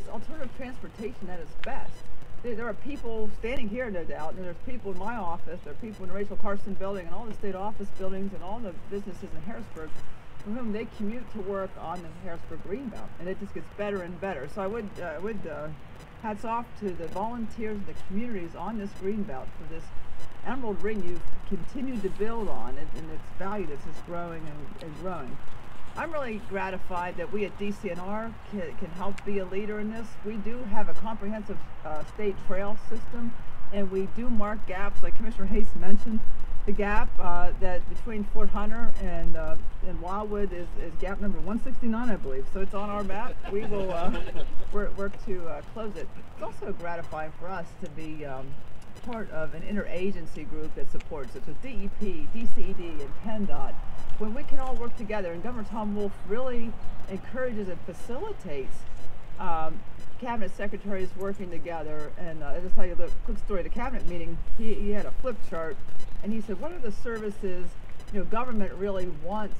Alternative transportation at its best. There are people standing here, no doubt, and there's people in my office, there are people in the Rachel Carson building and all the state office buildings and all the businesses in Harrisburg from whom they commute to work on the Harrisburg Greenbelt, and it just gets better and better. So I would hats off to the volunteers and the communities on this Greenbelt for this emerald ring you've continued to build on, and its value that's just growing and growing. I'm really gratified that we at DCNR can help be a leader in this. We do have a comprehensive state trail system, and we do mark gaps, like Commissioner Hayes mentioned. The gap that between Fort Hunter and Wildwood is gap number 169, I believe. So it's on our map. We will work to close it. It's also gratifying for us to be part of an interagency group that supports it. So DEP, DCED, and PennDOT. When we can all work together, and Governor Tom Wolf really encourages and facilitates cabinet secretaries working together. And I'll just tell you a quick story. The cabinet meeting, he had a flip chart, and he said, what are the services government really wants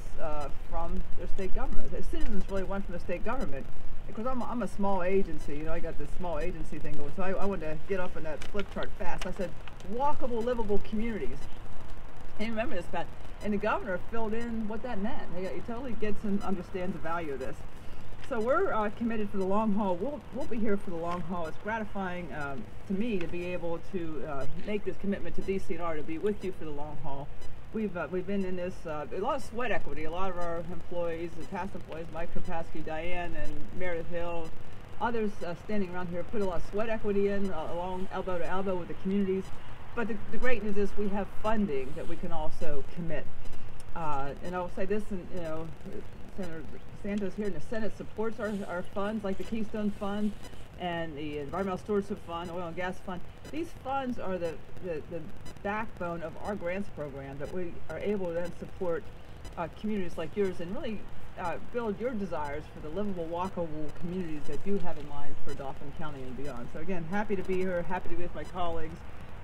from their state government? The citizens really want from the state government. Because I'm a small agency, I got this small agency thing going, so I wanted to get up on that flip chart fast. I said, walkable, livable communities. And you remember this, Pat. And the governor filled in what that meant. He totally gets and understands the value of this. So we're committed for the long haul. We'll be here for the long haul. It's gratifying to me to be able to make this commitment to DCNR to be with you for the long haul. We've been in this, a lot of sweat equity. A lot of our employees, the past employees, Mike Krapowski, Diane, and Meredith Hill, others standing around here, put a lot of sweat equity in, along elbow to elbow with the communities. But the great news is we have funding that we can also commit. And I'll say this, and Senator DiSanto here in the Senate supports our funds, like the Keystone Fund and the Environmental Stewardship Fund, Oil and Gas Fund. These funds are the backbone of our grants program that we are able to then support communities like yours and really build your desires for the livable, walkable communities that you have in mind for Dauphin County and beyond. So again, happy to be here, happy to be with my colleagues,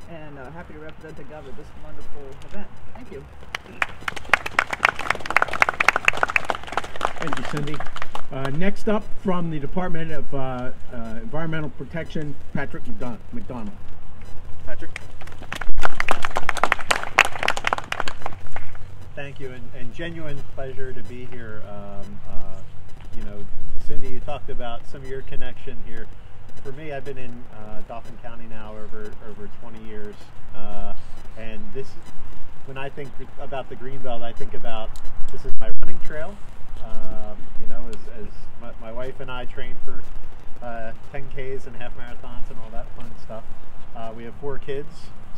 and happy to represent the governor at this wonderful event. Thank you. Thank you, Cindy. Next up, from the Department of Environmental Protection, Patrick McDonnell. Patrick. Thank you, and genuine pleasure to be here. Cindy, you talked about some of your connection here. For me, I've been in Dauphin County now over 20 years, and this, when I think about the Greenbelt, I think about this is my running trail. As my wife and I train for 10Ks and half marathons and all that fun stuff. We have 4 kids,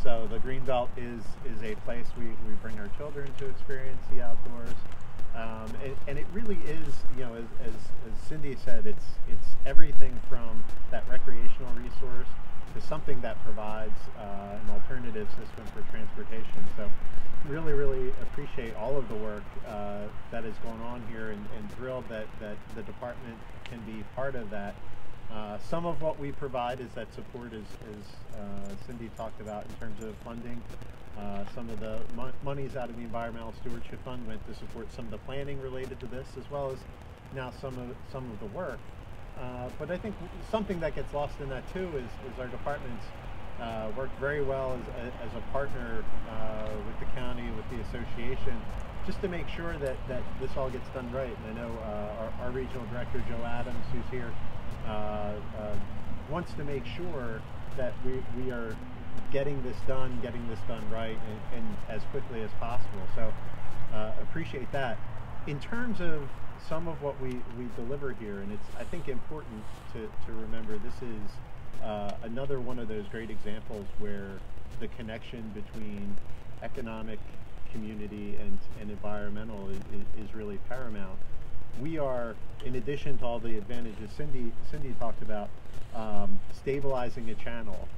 so the Greenbelt is a place we bring our children to experience the outdoors. And it really is, as Cindy said, it's everything from that recreational resource to something that provides an alternative system for transportation. So really appreciate all of the work that is going on here, and thrilled that the department can be part of that. Some of what we provide is that support, as Cindy talked about, in terms of funding. Some of the monies out of the Environmental Stewardship Fund went to support some of the planning related to this, as well as now some of the work. But I think something that gets lost in that too is our departments work very well as a partner with the county, with the association, just to make sure that this all gets done right. And I know our regional director, Joe Adams, who's here, wants to make sure that we are getting this done right, and as quickly as possible. So appreciate that. In terms of some of what we deliver here, and it's, I think, important to remember, this is another one of those great examples where the connection between economic, community, and environmental is really paramount. We are, in addition to all the advantages Cindy talked about, stabilizing a channel,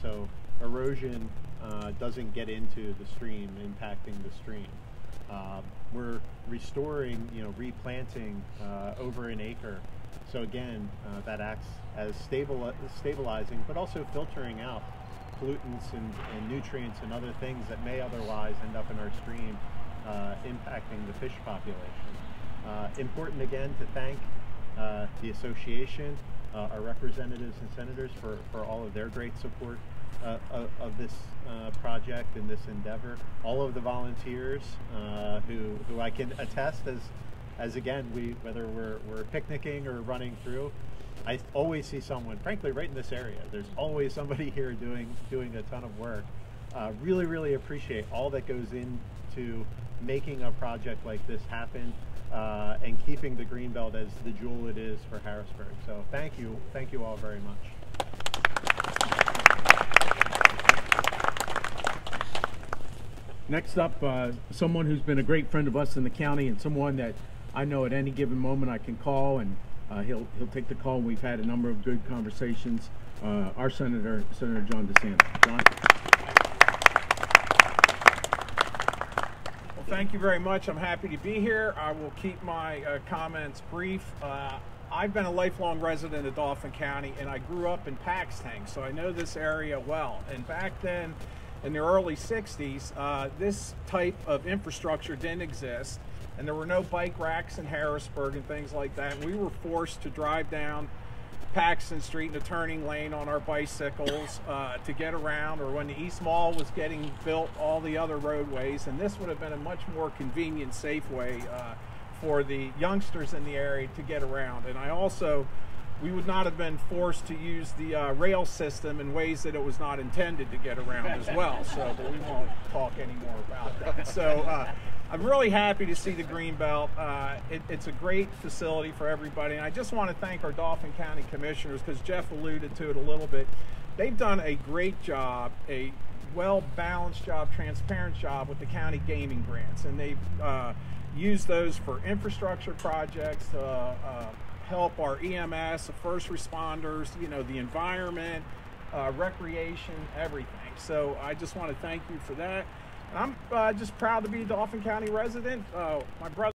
so erosion doesn't get into the stream, impacting the stream. We're restoring, replanting over an acre. So again, that acts as stabilizing, but also filtering out pollutants and nutrients and other things that may otherwise end up in our stream, impacting the fish population. Important again to thank the association our representatives and senators for all of their great support of this project and this endeavor. All of the volunteers who I can attest as again, whether we're picnicking or running through, I always see someone, frankly, right in this area. There's always somebody here doing a ton of work. Really appreciate all that goes into making a project like this happen and keeping the Greenbelt as the jewel it is for Harrisburg. So thank you all very much. Next up, someone who's been a great friend of us in the county and someone that I know at any given moment I can call, and he'll take the call. We've had a number of good conversations. Our Senator John DiSanto. John. Well, thank you very much. I'm happy to be here. I will keep my comments brief. I've been a lifelong resident of Dauphin County, and I grew up in Paxton, so I know this area well. And back then, in the early 60s, this type of infrastructure didn't exist, and there were no bike racks in Harrisburg and things like that. And we were forced to drive down Paxton Street in a turning lane on our bicycles to get around, or when the East Mall was getting built, all the other roadways. And this would have been a much more convenient, safe way for the youngsters in the area to get around. And we would not have been forced to use the rail system in ways that it was not intended to get around as well. So, but we won't talk anymore about that. So I'm really happy to see the Greenbelt. It's a great facility for everybody. And I just want to thank our Dauphin County commissioners, because Jeff alluded to it a little bit. They've done a great job, a well-balanced job, transparent job with the county gaming grants. And they've used those for infrastructure projects, help our EMS, the first responders, the environment, recreation, everything. So I just want to thank you for that. And I'm just proud to be a Dauphin County resident. My brother